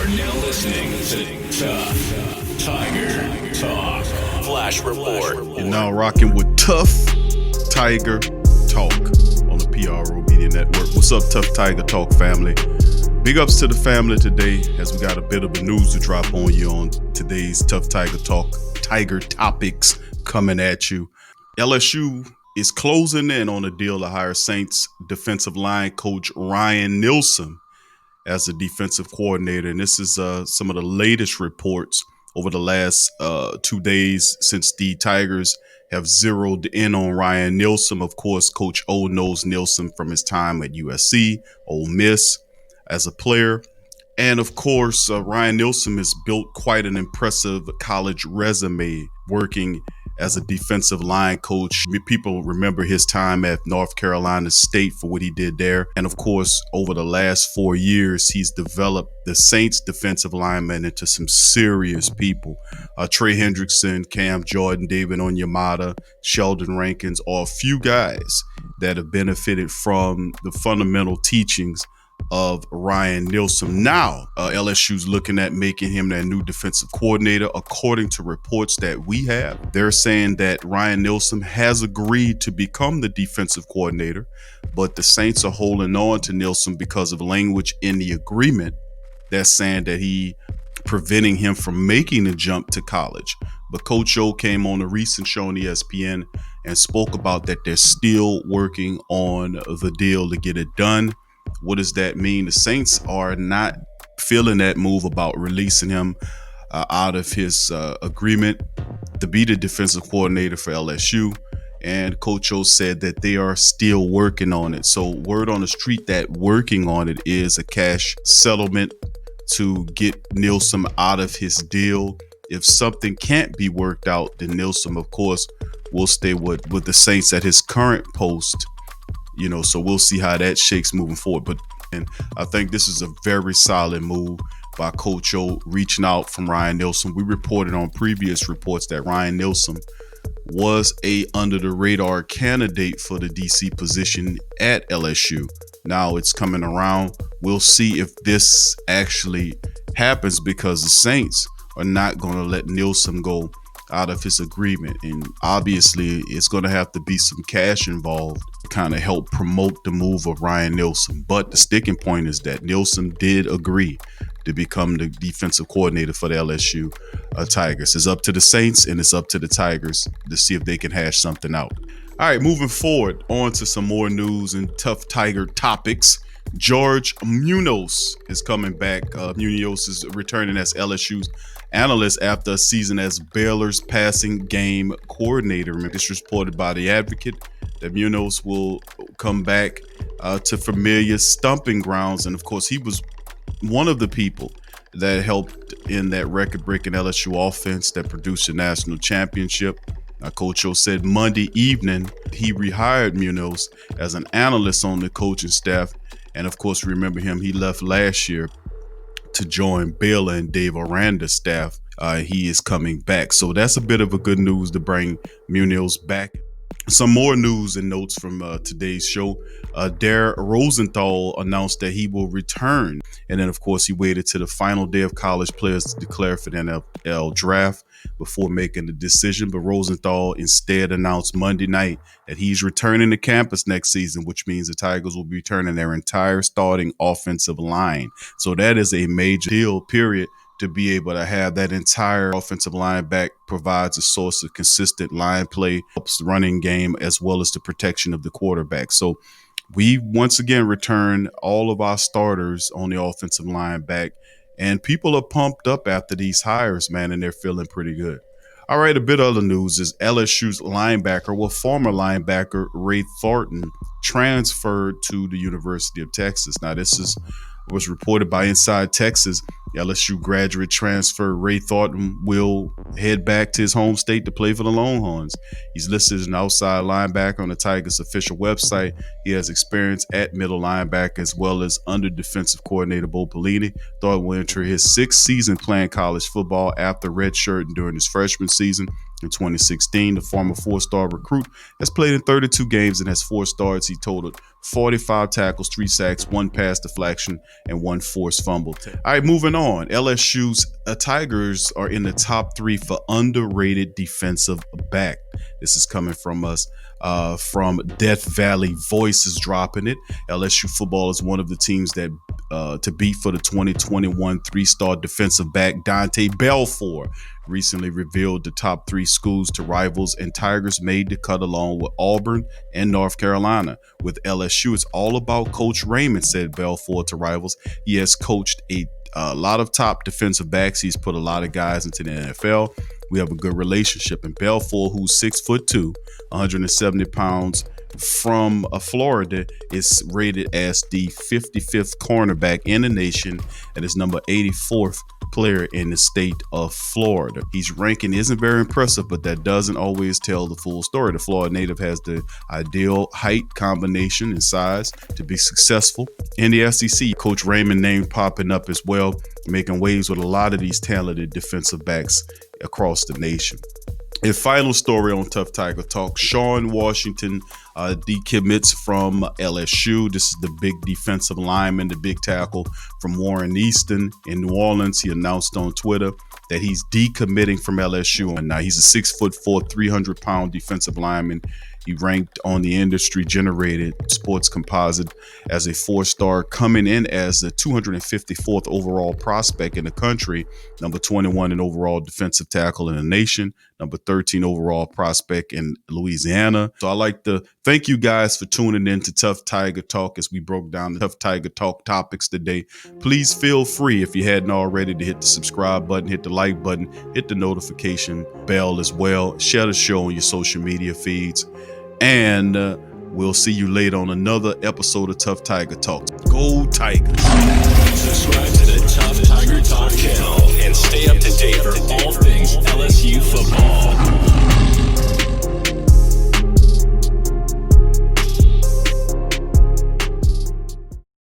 You're now listening to Tuff Tiger Talk Flash Report. You're now rocking with Tuff Tiger Talk on the PRO Media Network. What's up, Tuff Tiger Talk family? Big ups to the family today as we got a bit of the news to drop on you on today's Tuff Tiger Talk Tiger Topics coming at you. LSU is closing in on a deal to hire Saints defensive line coach Ryan Nielsen as the defensive coordinator. And this is some of the latest reports over the last 2 days since the Tigers have zeroed in on Ryan Nielsen. Of course, Coach O knows Nielsen from his time at USC, Ole Miss as a player. And of course, Ryan Nielsen has built quite an impressive college resume working as a defensive line coach. People remember his time at North Carolina State for what he did there. And of course, over the last 4 years, he's developed the Saints defensive linemen into some serious people. Trey Hendrickson, Cam Jordan, David Onyemata, Sheldon Rankins are a few guys that have benefited from the fundamental teachings of Ryan Nielsen. Now, LSU's looking at making him their new defensive coordinator. According to reports that we have, they're saying that Ryan Nielsen has agreed to become the defensive coordinator, but the Saints are holding on to Nielsen because of language in the agreement that's saying that he preventing him from making the jump to college. But Coach O came on a recent show on ESPN and spoke about that they're still working on the deal to get it done. What does that mean? The Saints are not feeling that move about releasing him out of his agreement to be the defensive coordinator for LSU. And Coach O said that they are still working on it. So word on the street that working on it is a cash settlement to get Nielsen out of his deal. If something can't be worked out, then Nielsen, of course, will stay with the Saints at his current post. So we'll see how that shakes moving forward. And I think this is a very solid move by Coach O reaching out from Ryan Nielsen. We reported on previous reports that Ryan Nielsen was a under the radar candidate for the DC position at LSU. Now it's coming around. We'll see if this actually happens because the Saints are not going to let Nielsen go out of his agreement. And obviously it's going to have to be some cash involved to kind of help promote the move of Ryan Nielsen. But the sticking point is that Nielsen did agree to become the defensive coordinator for the LSU Tigers. It's up to the Saints and it's up to the Tigers to see if they can hash something out. All right, moving forward on to some more news and Tuff Tiger Topics. George Munoz is coming back. Munoz is returning as LSU's analyst after a season as Baylor's passing game coordinator. It's reported by The Advocate that Munoz will come back to familiar stomping grounds. And of course, he was one of the people that helped in that record-breaking LSU offense that produced a national championship. Coach O said Monday evening he rehired Munoz as an analyst on the coaching staff. And of course, remember him, he left last year to join Baylor and Dave Aranda's staff. He is coming back. So that's a bit of a good news to bring Munoz back. Some more news and notes from today's show. Rosenthal announced that he will return. And then, of course, he waited to the final day of college players to declare for the NFL draft before making the decision. But Rosenthal instead announced Monday night that he's returning to campus next season, which means the Tigers will be returning their entire starting offensive line. So that is a major deal, period. To be able to have that entire offensive line back provides a source of consistent line play, helps the running game, as well as the protection of the quarterback. So we once again return all of our starters on the offensive line back, and people are pumped up after these hires, man, and they're feeling pretty good. All right, a bit of other news is LSU's former linebacker Ray Thornton transferred to the University of Texas. Now, this was reported by Inside Texas. LSU graduate transfer Ray Thornton will head back to his home state to play for the Longhorns. He's listed as an outside linebacker on the Tigers' official website. He has experience at middle linebacker as well as under defensive coordinator Bo Pelini. Thornton will enter his sixth season playing college football after redshirting during his freshman season. In 2016, the former four-star recruit has played in 32 games and has 4 starts. He totaled 45 tackles, 3 sacks, 1 pass deflection, and 1 forced fumble. All right, moving on. LSU's Tigers are in the top 3 for underrated defensive back. This is coming from us. From Death Valley Voices dropping it. LSU football is one of the teams that to beat for the 2021 3-star defensive back Dante Belfour recently revealed the top 3 schools to rivals, and Tigers made the cut along with Auburn and North Carolina. With LSU, it's all about Coach Raymond, said Belfour to rivals. He has coached a lot of top defensive backs. He's put a lot of guys into the NFL. We have a good relationship. And Belfour, who's 6'2", 170 pounds, from Florida, is rated as the 55th cornerback in the nation and is number 84th player in the state of Florida. His ranking isn't very impressive, but that doesn't always tell the full story. The Florida native has the ideal height, combination, and size to be successful in the SEC. Coach Raymond name popping up as well, making waves with a lot of these talented defensive backs across the nation. A final story on Tuff Tiger Talk: Sean Washington decommits from LSU. This is the big defensive lineman, the big tackle from Warren Easton in New Orleans. He announced on Twitter that he's decommitting from LSU. And now he's a 6'4", 300-pound defensive lineman. He ranked on the industry generated sports composite as a 4-star, coming in as the 254th overall prospect in the country, number 21 in overall defensive tackle in the nation, number 13 overall prospect in Louisiana. So I like to thank you guys for tuning in to Tuff Tiger Talk as we broke down the Tuff Tiger Talk topics today. Please feel free, if you hadn't already, to hit the subscribe button, hit the like button, hit the notification bell as well. Share the show on your social media feeds. And we'll see you later on another episode of Tuff Tiger Talk. Go Tigers! Subscribe